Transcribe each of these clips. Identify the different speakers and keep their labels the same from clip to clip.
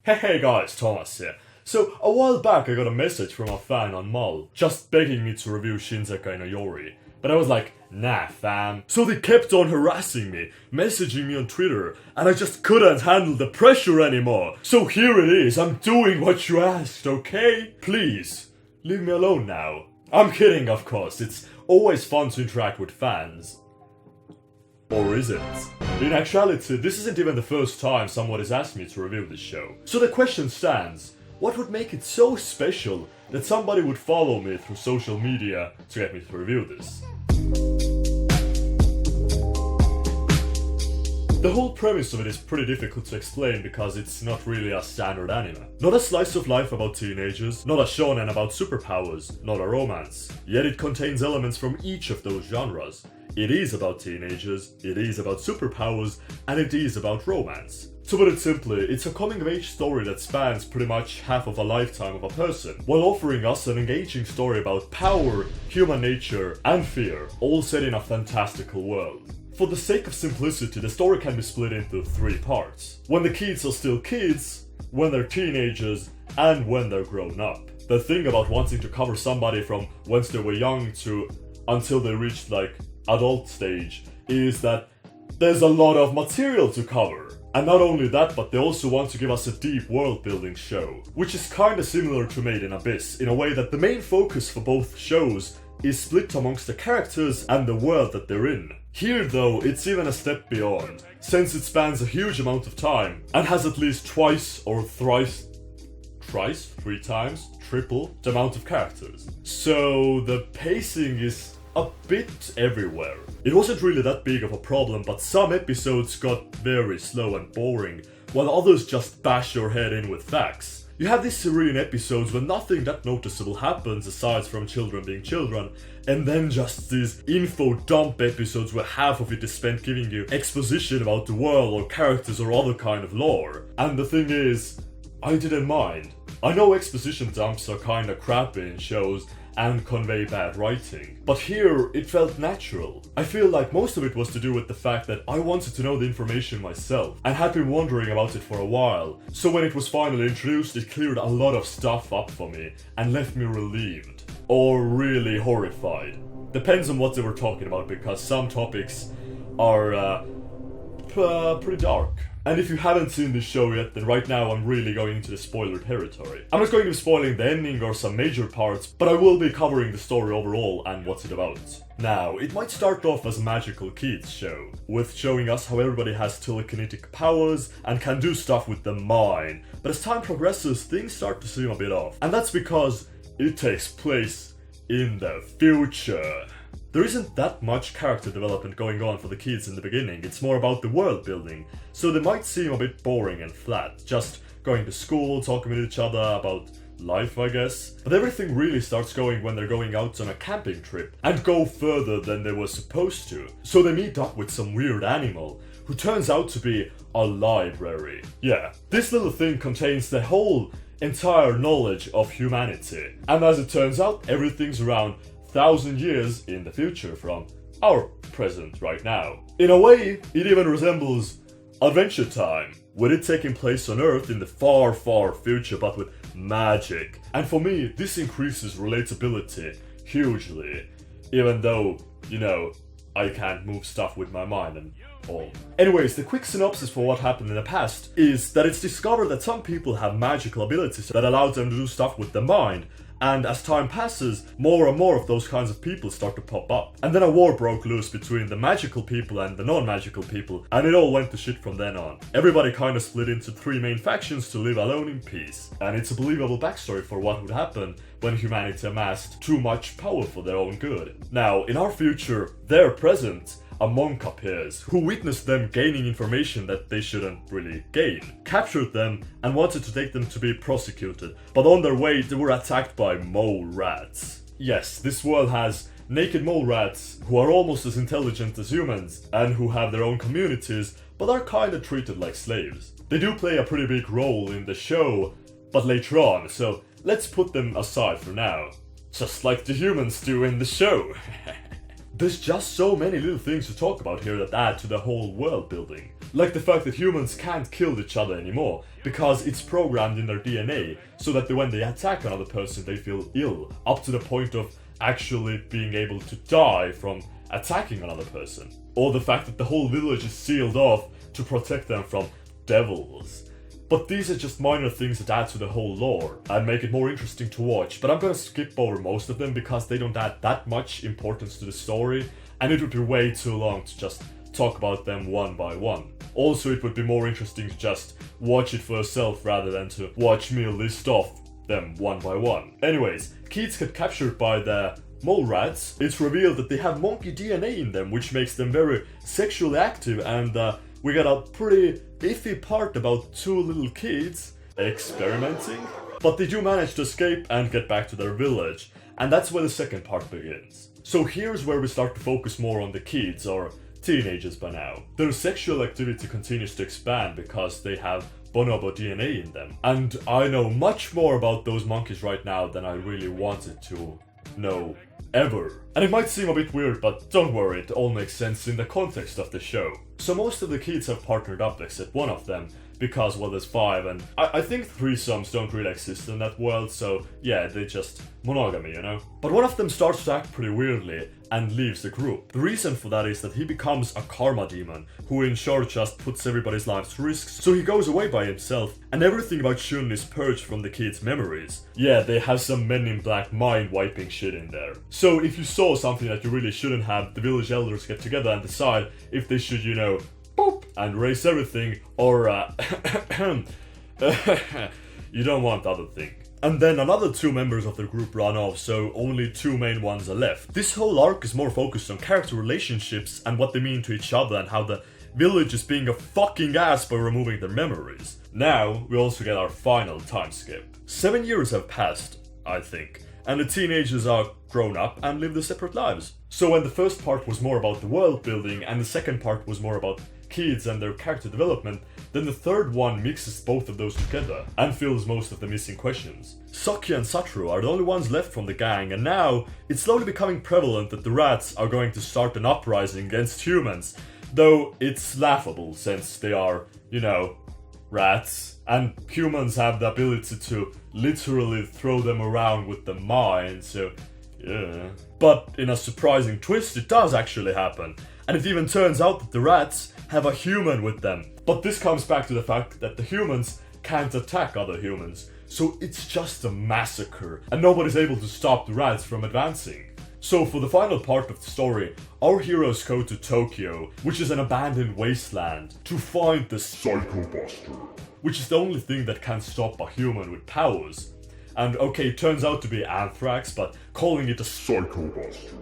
Speaker 1: Hey guys, Thomas here. So, a while back I got a message from a fan on Mull, just begging me to review Shinsekai Yori. But I was like, nah fam. So they kept on harassing me, messaging me on Twitter, and I just couldn't handle the pressure anymore. So here it is, I'm doing what you asked, okay? Please, leave me alone now. I'm kidding, of course, it's always fun to interact with fans. Or is it? In actuality, this isn't even the first time someone has asked me to review this show. So the question stands, what would make it so special that somebody would follow me through social media to get me to review this? The whole premise of it is pretty difficult to explain because it's not really a standard anime. Not a slice of life about teenagers, not a shonen about superpowers, not a romance. Yet it contains elements from each of those genres. It is about teenagers, it is about superpowers, and it is about romance. To put it simply, it's a coming-of-age story that spans pretty much half of a lifetime of a person, while offering us an engaging story about power, human nature, and fear, all set in a fantastical world. For the sake of simplicity, the story can be split into 3 parts. When the kids are still kids, when they're teenagers, and when they're grown up. The thing about wanting to cover somebody from once they were young to until they reached adult stage is that there's a lot of material to cover. And not only that, but they also want to give us a deep world building show, which is kinda similar to Made in Abyss in a way that the main focus for both shows is split amongst the characters and the world that they're in. Here though, it's even a step beyond, since it spans a huge amount of time and has at least three times, triple the amount of characters. So the pacing is a bit everywhere. It wasn't really that big of a problem, but some episodes got very slow and boring, while others just bash your head in with facts. You have these serene episodes where nothing that noticeable happens aside from children being children, and then just these info dump episodes where half of it is spent giving you exposition about the world or characters or other kind of lore. And the thing is, I didn't mind. I know exposition dumps are kinda crappy in shows and convey bad writing, but here it felt natural. I feel like most of it was to do with the fact that I wanted to know the information myself and had been wondering about it for a while, so when it was finally introduced it cleared a lot of stuff up for me and left me relieved. Or really horrified. Depends on what they were talking about, because some topics are pretty dark. And if you haven't seen this show yet, then right now I'm really going into the spoiler territory. I'm not going to be spoiling the ending or some major parts, but I will be covering the story overall and what's it about. Now, it might start off as a magical kids show, with showing us how everybody has telekinetic powers and can do stuff with the mind, but as time progresses, things start to seem a bit off. And that's because it takes place in the future. There isn't that much character development going on for the kids in the beginning, it's more about the world building, so they might seem a bit boring and flat, just going to school, talking with each other about life, I guess. But everything really starts going when they're going out on a camping trip, and go further than they were supposed to. So they meet up with some weird animal, who turns out to be a library. Yeah, this little thing contains the whole entire knowledge of humanity, and as it turns out, everything's around 1,000 years in the future from our present right now. In a way, it even resembles Adventure Time, with it taking place on Earth in the far, far future but with magic. And for me, this increases relatability hugely, even though, I can't move stuff with my mind and all. Anyways, the quick synopsis for what happened in the past is that it's discovered that some people have magical abilities that allow them to do stuff with the mind, and as time passes, more and more of those kinds of people start to pop up. And then a war broke loose between the magical people and the non-magical people, and it all went to shit from then on. Everybody kinda split into 3 main factions to live alone in peace. And it's a believable backstory for what would happen when humanity amassed too much power for their own good. Now, in our future, their present, a monk appears, who witnessed them gaining information that they shouldn't really gain, captured them, and wanted to take them to be prosecuted, but on their way they were attacked by mole rats. Yes, this world has naked mole rats who are almost as intelligent as humans, and who have their own communities, but are kinda treated like slaves. They do play a pretty big role in the show, but later on, so let's put them aside for now. Just like the humans do in the show. There's just so many little things to talk about here that add to the whole world building. Like the fact that humans can't kill each other anymore, because it's programmed in their DNA, so that when they attack another person they feel ill, up to the point of actually being able to die from attacking another person. Or the fact that the whole village is sealed off to protect them from devils. But these are just minor things that add to the whole lore and make it more interesting to watch, but I'm gonna skip over most of them because they don't add that much importance to the story, and it would be way too long to just talk about them one by one. Also, it would be more interesting to just watch it for yourself rather than to watch me list off them one by one. Anyways, kids get captured by the mole rats. It's revealed that they have monkey DNA in them, which makes them very sexually active, and we got a pretty iffy part about two little kids experimenting. But they do manage to escape and get back to their village, and that's where the second part begins. So here's where we start to focus more on the kids, or teenagers by now. Their sexual activity continues to expand because they have bonobo DNA in them. And I know much more about those monkeys right now than I really wanted to know ever. And it might seem a bit weird, but don't worry, it all makes sense in the context of the show. So most of the kids have partnered up except one of them, because, well, there's 5, and I think threesomes don't really exist in that world, so yeah, they just monogamy, you know? But one of them starts to act pretty weirdly and leaves the group. The reason for that is that he becomes a karma demon, who in short just puts everybody's lives to risk, so he goes away by himself, and everything about Shun is purged from the kids' memories. Yeah, they have some Men in Black mind-wiping shit in there. So if you saw something that you really shouldn't have, the village elders get together and decide if they should, you know, boop, and erase everything, or you don't want the other thing. And then another 2 members of the group run off, so only 2 main ones are left. This whole arc is more focused on character relationships and what they mean to each other, and how the village is being a fucking ass by removing their memories. Now, we also get our final time skip. 7 years have passed, I think, and the teenagers are grown up and live their separate lives. So when the first part was more about the world building, and the second part was more about kids and their character development, then the third one mixes both of those together and fills most of the missing questions. Saki and Satoru are the only ones left from the gang, and now it's slowly becoming prevalent that the rats are going to start an uprising against humans, though it's laughable since they are, you know, rats, and humans have the ability to literally throw them around with the mind, so yeah. But in a surprising twist, it does actually happen, and it even turns out that the rats have a human with them. But this comes back to the fact that the humans can't attack other humans, so it's just a massacre, and nobody's able to stop the rats from advancing. So for the final part of the story, our heroes go to Tokyo, which is an abandoned wasteland, to find the Psychobuster, which is the only thing that can stop a human with powers. And okay, it turns out to be anthrax, but calling it a Psychobuster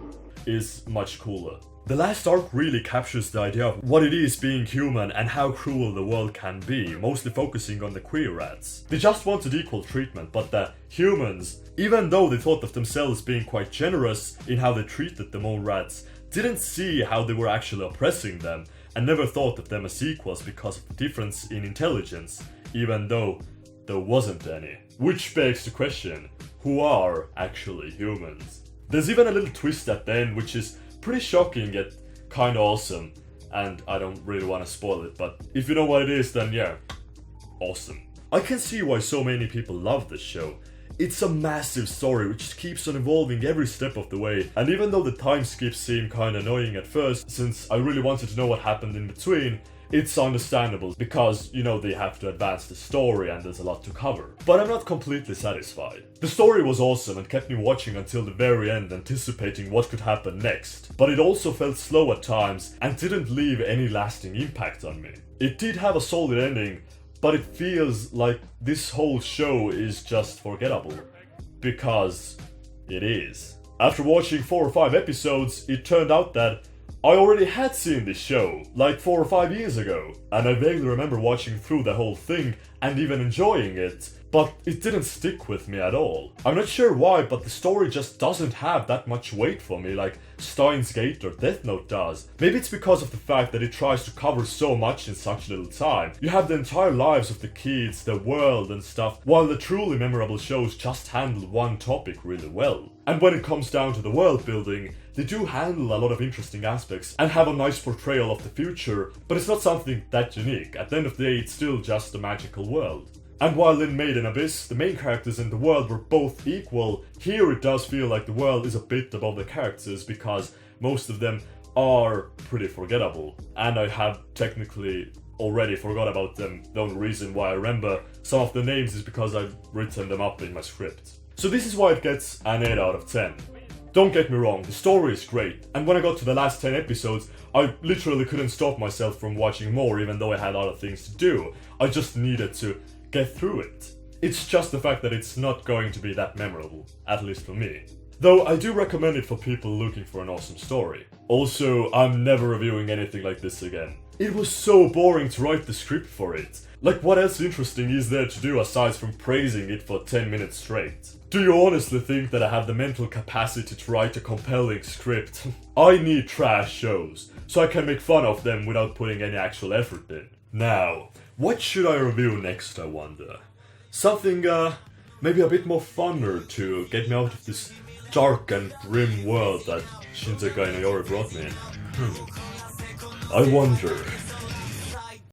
Speaker 1: is much cooler. The last arc really captures the idea of what it is being human and how cruel the world can be, mostly focusing on the queer rats. They just wanted equal treatment, but the humans, even though they thought of themselves being quite generous in how they treated the mole rats, didn't see how they were actually oppressing them, and never thought of them as equals because of the difference in intelligence, even though there wasn't any. Which begs the question, who are actually humans? There's even a little twist at the end, which is pretty shocking yet kinda awesome, and I don't really want to spoil it, but if you know what it is, then yeah, awesome. I can see why so many people love this show. It's a massive story which keeps on evolving every step of the way, and even though the time skips seem kinda annoying at first, since I really wanted to know what happened in between, it's understandable because, you know, they have to advance the story and there's a lot to cover. But I'm not completely satisfied. The story was awesome and kept me watching until the very end, anticipating what could happen next. But it also felt slow at times and didn't leave any lasting impact on me. It did have a solid ending, but it feels like this whole show is just forgettable. Because it is. After watching 4 or 5 episodes, it turned out that I already had seen this show, like 4 or 5 years ago, and I vaguely remember watching through the whole thing and even enjoying it, but it didn't stick with me at all. I'm not sure why, but the story just doesn't have that much weight for me like Steins Gate or Death Note does. Maybe it's because of the fact that it tries to cover so much in such little time. You have the entire lives of the kids, the world and stuff, while the truly memorable shows just handle one topic really well. And when it comes down to the world building, they do handle a lot of interesting aspects and have a nice portrayal of the future, but it's not something that unique. At the end of the day, it's still just a magical world. And while in Made in Abyss, the main characters in the world were both equal, here it does feel like the world is a bit above the characters because most of them are pretty forgettable. And I have technically already forgot about them. The only reason why I remember some of the names is because I've written them up in my script. So this is why it gets an 8 out of 10. Don't get me wrong, the story is great, and when I got to the last 10 episodes, I literally couldn't stop myself from watching more even though I had other things to do. I just needed to get through it. It's just the fact that it's not going to be that memorable, at least for me. Though I do recommend it for people looking for an awesome story. Also, I'm never reviewing anything like this again. It was so boring to write the script for it. Like, what else interesting is there to do aside from praising it for 10 minutes straight? Do you honestly think that I have the mental capacity to write a compelling script? I need trash shows, so I can make fun of them without putting any actual effort in. Now, what should I review next, I wonder? Something, maybe a bit more funner to get me out of this dark and grim world that Shinsekai Yori brought me in. I wonder.